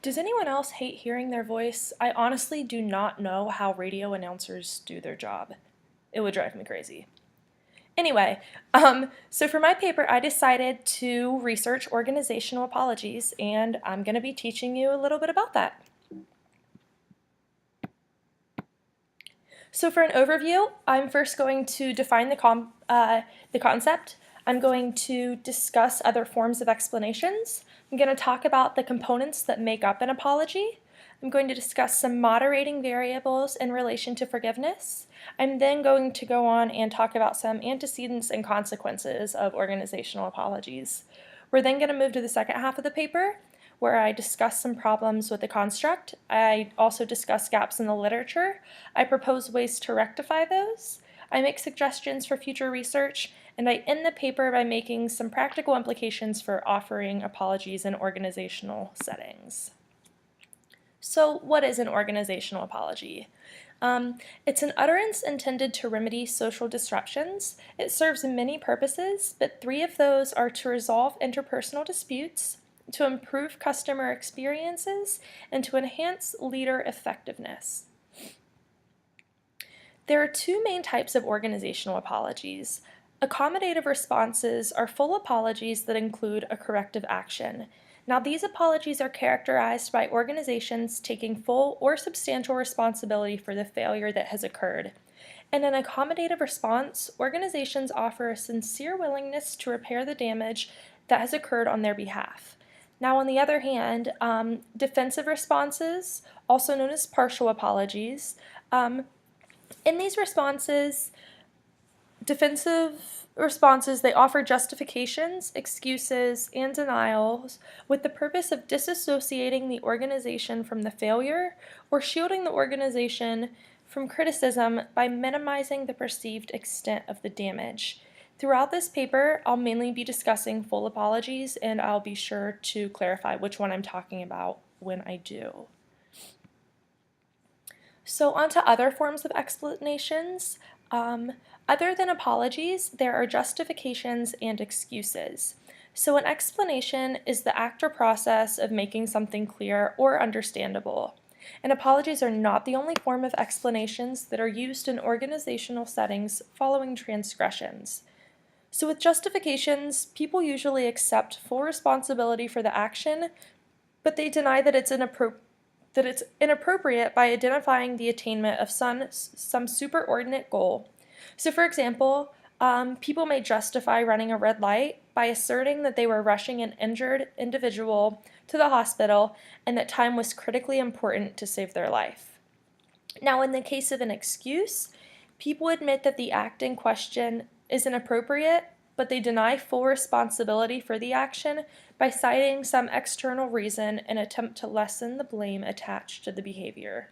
Does anyone else hate hearing their voice? I honestly do not know how radio announcers do their job. It would drive me crazy. Anyway, so for my paper, I decided to research organizational apologies, and I'm going to be teaching you a little bit about that. So for an overview, I'm first going to define the concept. I'm going to discuss other forms of explanations. I'm going to talk about the components that make up an apology. I'm going to discuss some moderating variables in relation to forgiveness. I'm then going to go on and talk about some antecedents and consequences of organizational apologies. We're then going to move to the second half of the paper, where I discuss some problems with the construct. I also discuss gaps in the literature. I propose ways to rectify those. I make suggestions for future research, and I end the paper by making some practical implications for offering apologies in organizational settings. So what is an organizational apology? It's an utterance intended to remedy social disruptions. It serves many purposes, but three of those are to resolve interpersonal disputes, to improve customer experiences, and to enhance leader effectiveness. There are two main types of organizational apologies. Accommodative responses are full apologies that include a corrective action. Now, these apologies are characterized by organizations taking full or substantial responsibility for the failure that has occurred. In an accommodative response, organizations offer a sincere willingness to repair the damage that has occurred on their behalf. Now, on the other hand, defensive responses, also known as partial apologies, in these responses, defensive responses, they offer justifications, excuses, and denials with the purpose of disassociating the organization from the failure or shielding the organization from criticism by minimizing the perceived extent of the damage. Throughout this paper, I'll mainly be discussing full apologies, and I'll be sure to clarify which one I'm talking about when I do. So on to other forms of explanations. Other than apologies, there are justifications and excuses. So an explanation is the act or process of making something clear or understandable. And apologies are not the only form of explanations that are used in organizational settings following transgressions. So with justifications, people usually accept full responsibility for the action, but they deny that it's inappropriate by identifying the attainment of some superordinate goal. So for example, people may justify running a red light by asserting that they were rushing an injured individual to the hospital and that time was critically important to save their life. Now, in the case of an excuse, people admit that the act in question is inappropriate, but they deny full responsibility for the action by citing some external reason and attempt to lessen the blame attached to the behavior.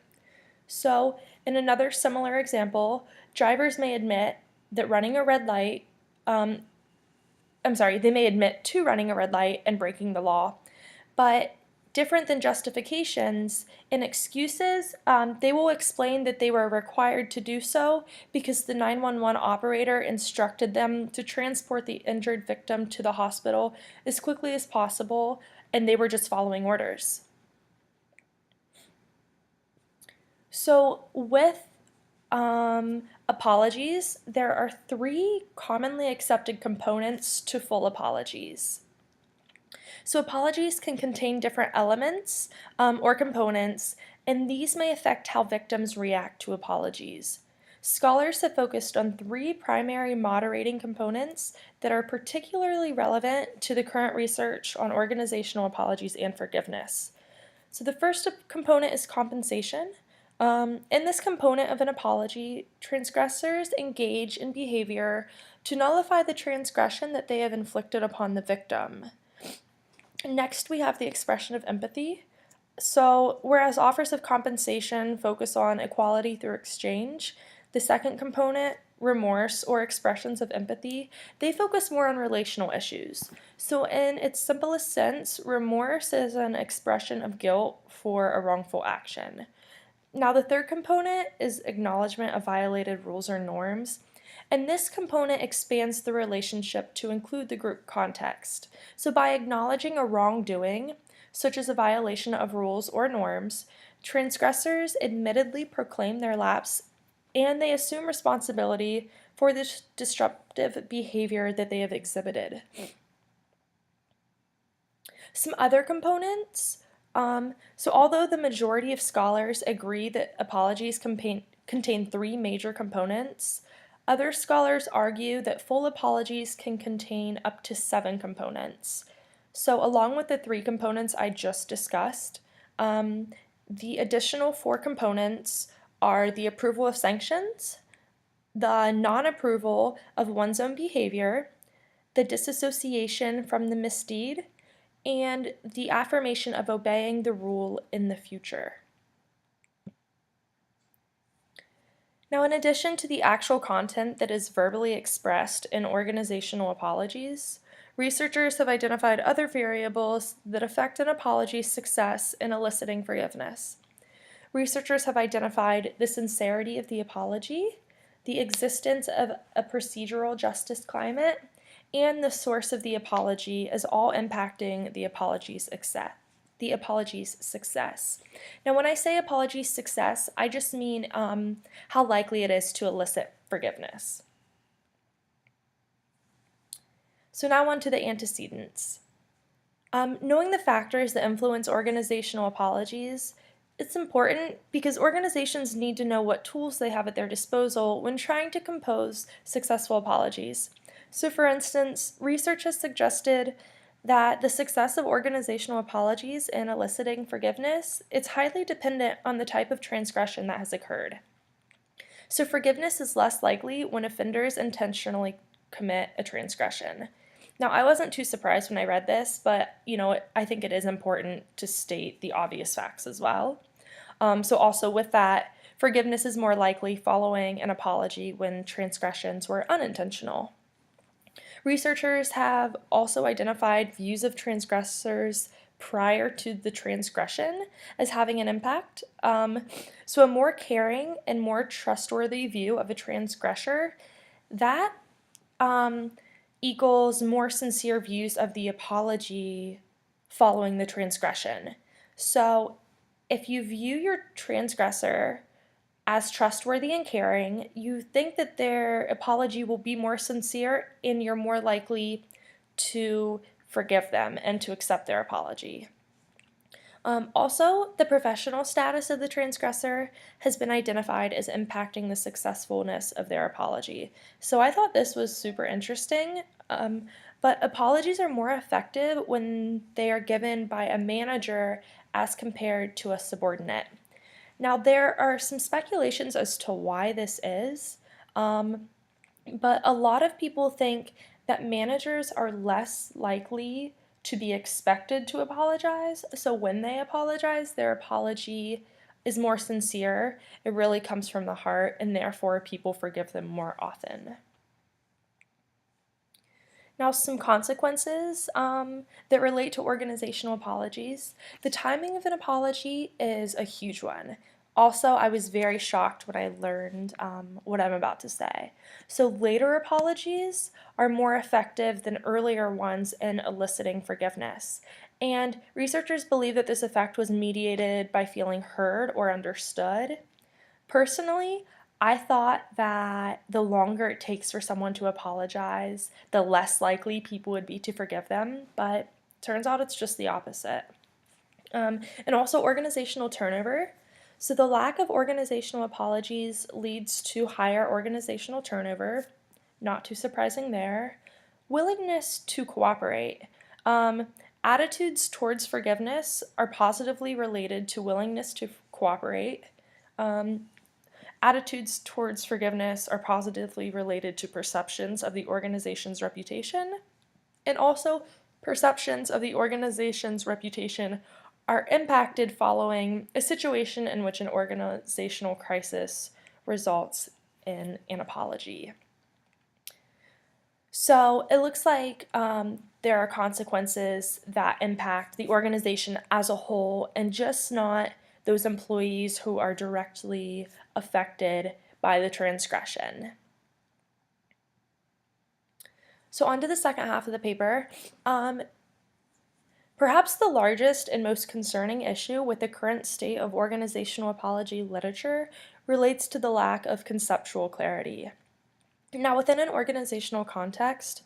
So, in another similar example, drivers may admit that running a red light, they may admit to running a red light and breaking the law, but different than justifications, in excuses, they will explain that they were required to do so because the 911 operator instructed them to transport the injured victim to the hospital as quickly as possible, and they were just following orders. So with apologies, there are three commonly accepted components to full apologies. So apologies can contain different elements or components, and these may affect how victims react to apologies. Scholars have focused on three primary moderating components that are particularly relevant to the current research on organizational apologies and forgiveness. So the first component is compensation. In this component of an apology, transgressors engage in behavior to nullify the transgression that they have inflicted upon the victim. Next, we have the expression of empathy. So, whereas offers of compensation focus on equality through exchange, the second component, remorse or expressions of empathy, they focus more on relational issues. So, in its simplest sense, remorse is an expression of guilt for a wrongful action. Now, the third component is acknowledgement of violated rules or norms. And this component expands the relationship to include the group context. So by acknowledging a wrongdoing, such as a violation of rules or norms, transgressors admittedly proclaim their lapse and they assume responsibility for the disruptive behavior that they have exhibited. Some other components. So although the majority of scholars agree that apologies contain three major components, other scholars argue that full apologies can contain up to 7 components. So along with the 3 components I just discussed, the additional 4 components are the approval of sanctions, the non-approval of one's own behavior, the disassociation from the misdeed, and the affirmation of obeying the rule in the future. Now, in addition to the actual content that is verbally expressed in organizational apologies, researchers have identified other variables that affect an apology's success in eliciting forgiveness. Researchers have identified the sincerity of the apology, the existence of a procedural justice climate, and the source of the apology as all impacting the apology's success. Now, when I say apology success, I just mean how likely it is to elicit forgiveness. So now on to the antecedents. Knowing the factors that influence organizational apologies, it's important because organizations need to know what tools they have at their disposal when trying to compose successful apologies. So for instance, research has suggested that the success of organizational apologies in eliciting forgiveness, it's highly dependent on the type of transgression that has occurred. So forgiveness is less likely when offenders intentionally commit a transgression. Now, I wasn't too surprised when I read this, but I think it is important to state the obvious facts as well. So also with that, forgiveness is more likely following an apology when transgressions were unintentional. Researchers have also identified views of transgressors prior to the transgression as having an impact. So a more caring and more trustworthy view of a transgressor, that equals more sincere views of the apology following the transgression. So if you view your transgressor as trustworthy and caring, you think that their apology will be more sincere and you're more likely to forgive them and to accept their apology. Also, the professional status of the transgressor has been identified as impacting the successfulness of their apology. So I thought this was super interesting, but apologies are more effective when they are given by a manager as compared to a subordinate. Now, there are some speculations as to why this is, but a lot of people think that managers are less likely to be expected to apologize. So when they apologize, their apology is more sincere. It really comes from the heart, and therefore people forgive them more often. Now, some consequences that relate to organizational apologies. The timing of an apology is a huge one. Also, I was very shocked when I learned what I'm about to say. So later apologies are more effective than earlier ones in eliciting forgiveness. And researchers believe that this effect was mediated by feeling heard or understood. Personally, I thought that the longer it takes for someone to apologize, the less likely people would be to forgive them, but turns out it's just the opposite. And also organizational turnover. So the lack of organizational apologies leads to higher organizational turnover, not too surprising there. Willingness to cooperate. Attitudes towards forgiveness are positively related to willingness to cooperate. Attitudes towards forgiveness are positively related to perceptions of the organization's reputation, and also perceptions of the organization's reputation are impacted following a situation in which an organizational crisis results in an apology. So it looks like there are consequences that impact the organization as a whole and just not those employees who are directly affected by the transgression. So on to the second half of the paper. Perhaps the largest and most concerning issue with the current state of organizational apology literature relates to the lack of conceptual clarity. Now, within an organizational context,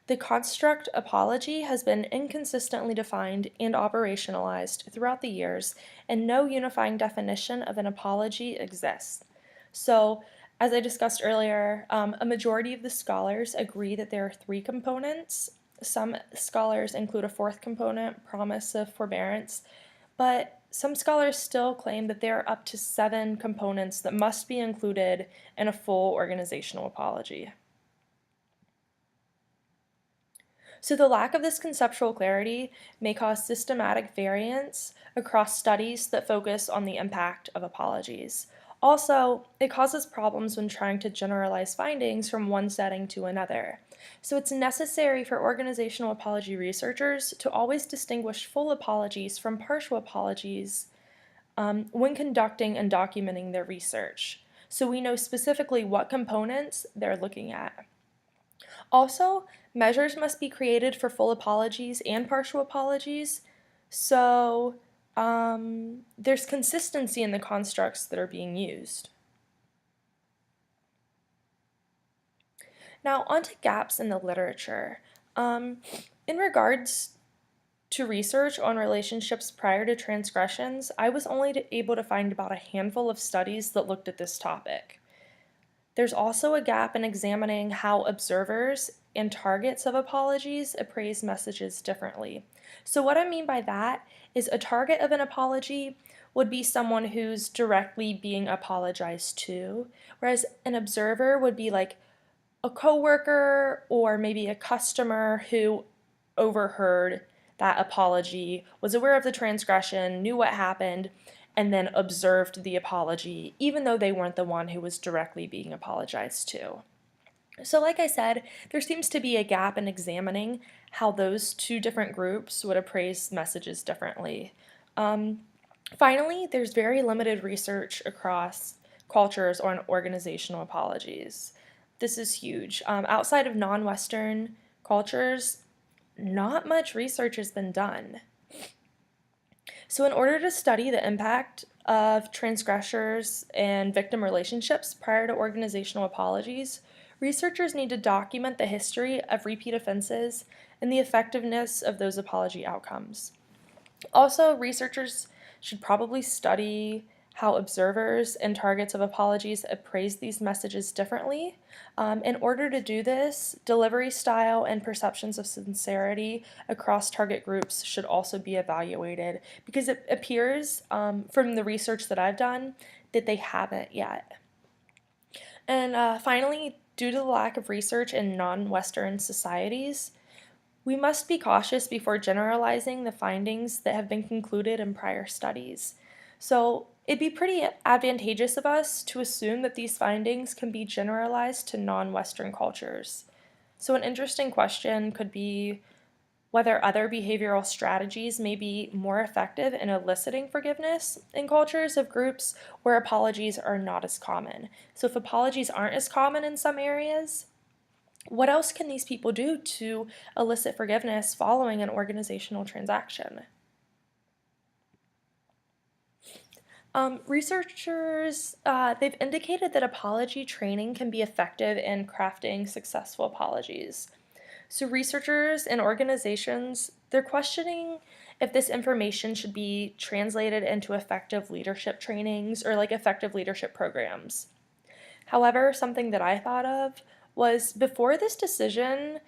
the construct apology has been inconsistently defined and operationalized throughout the years, and no unifying definition of an apology exists. So, as I discussed earlier, a majority of the scholars agree that there are three components. Some scholars include a fourth component, promise of forbearance, but some scholars still claim that there are up to 7 components that must be included in a full organizational apology. So the lack of this conceptual clarity may cause systematic variance across studies that focus on the impact of apologies. Also, it causes problems when trying to generalize findings from one setting to another. So it's necessary for organizational apology researchers to always distinguish full apologies from partial apologies when conducting and documenting their research, so we know specifically what components they're looking at. Also, measures must be created for full apologies and partial apologies, so there's consistency in the constructs that are being used. Now, on to gaps in the literature. In regards to research on relationships prior to transgressions, I was only able to find about a handful of studies that looked at this topic. There's also a gap in examining how observers and targets of apologies appraise messages differently. So what I mean by that is a target of an apology would be someone who's directly being apologized to, whereas an observer would be like a coworker or maybe a customer who overheard that apology, was aware of the transgression, knew what happened, and then observed the apology, even though they weren't the one who was directly being apologized to. So like I said, there seems to be a gap in examining how those two different groups would appraise messages differently. Finally, there's very limited research across cultures on organizational apologies. This is huge. Outside of non-Western cultures, not much research has been done. So in order to study the impact of transgressors and victim relationships prior to organizational apologies, researchers need to document the history of repeat offenses and the effectiveness of those apology outcomes. Also, researchers should probably study how observers and targets of apologies appraise these messages differently. In order to do this, delivery style and perceptions of sincerity across target groups should also be evaluated, because it appears from the research that I've done that they haven't yet. And finally, due to the lack of research in non-Western societies, we must be cautious before generalizing the findings that have been concluded in prior studies. So it'd be pretty advantageous of us to assume that these findings can be generalized to non-Western cultures. So an interesting question could be whether other behavioral strategies may be more effective in eliciting forgiveness in cultures of groups where apologies are not as common. So if apologies aren't as common in some areas, what else can these people do to elicit forgiveness following an organizational transaction? Researchers, they've indicated that apology training can be effective in crafting successful apologies. So researchers and organizations, they're questioning if this information should be translated into effective leadership trainings or like effective leadership programs. However, something that I thought of was before this decision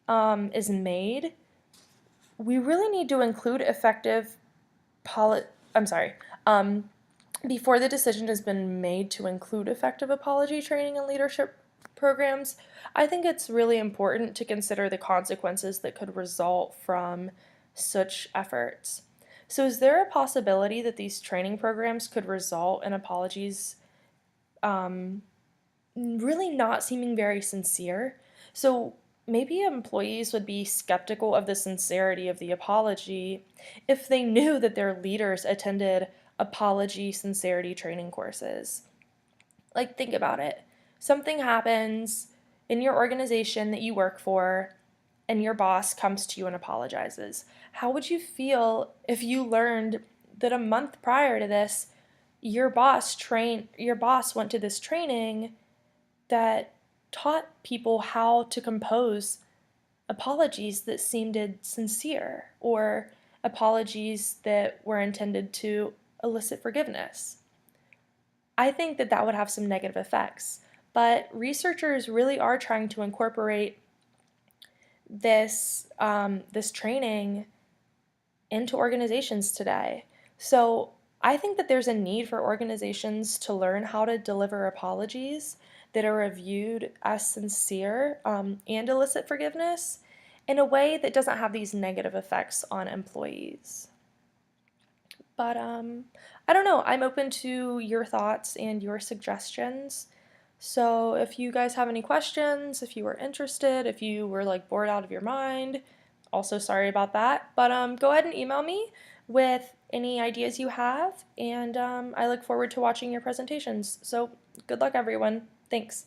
is made, we really need to include effective before the decision has been made to include effective apology training and leadership programs, I think it's really important to consider the consequences that could result from such efforts. So is there a possibility that these training programs could result in apologies really not seeming very sincere? So maybe employees would be skeptical of the sincerity of the apology if they knew that their leaders attended apology sincerity training courses. Like, think about it. Something happens in your organization that you work for, and your boss comes to you and apologizes. How would you feel if you learned that a month prior to this, your boss went to this training that taught people how to compose apologies that seemed sincere, or apologies that were intended to elicit forgiveness? I think that that would have some negative effects, but researchers really are trying to incorporate this training into organizations today. So I think that there's a need for organizations to learn how to deliver apologies that are reviewed as sincere and elicit forgiveness in a way that doesn't have these negative effects on employees. But I don't know. I'm open to your thoughts and your suggestions. So if you guys have any questions, if you were interested, if you were like bored out of your mind, also sorry about that. But go ahead and email me with any ideas you have, and I look forward to watching your presentations. So good luck, everyone. Thanks.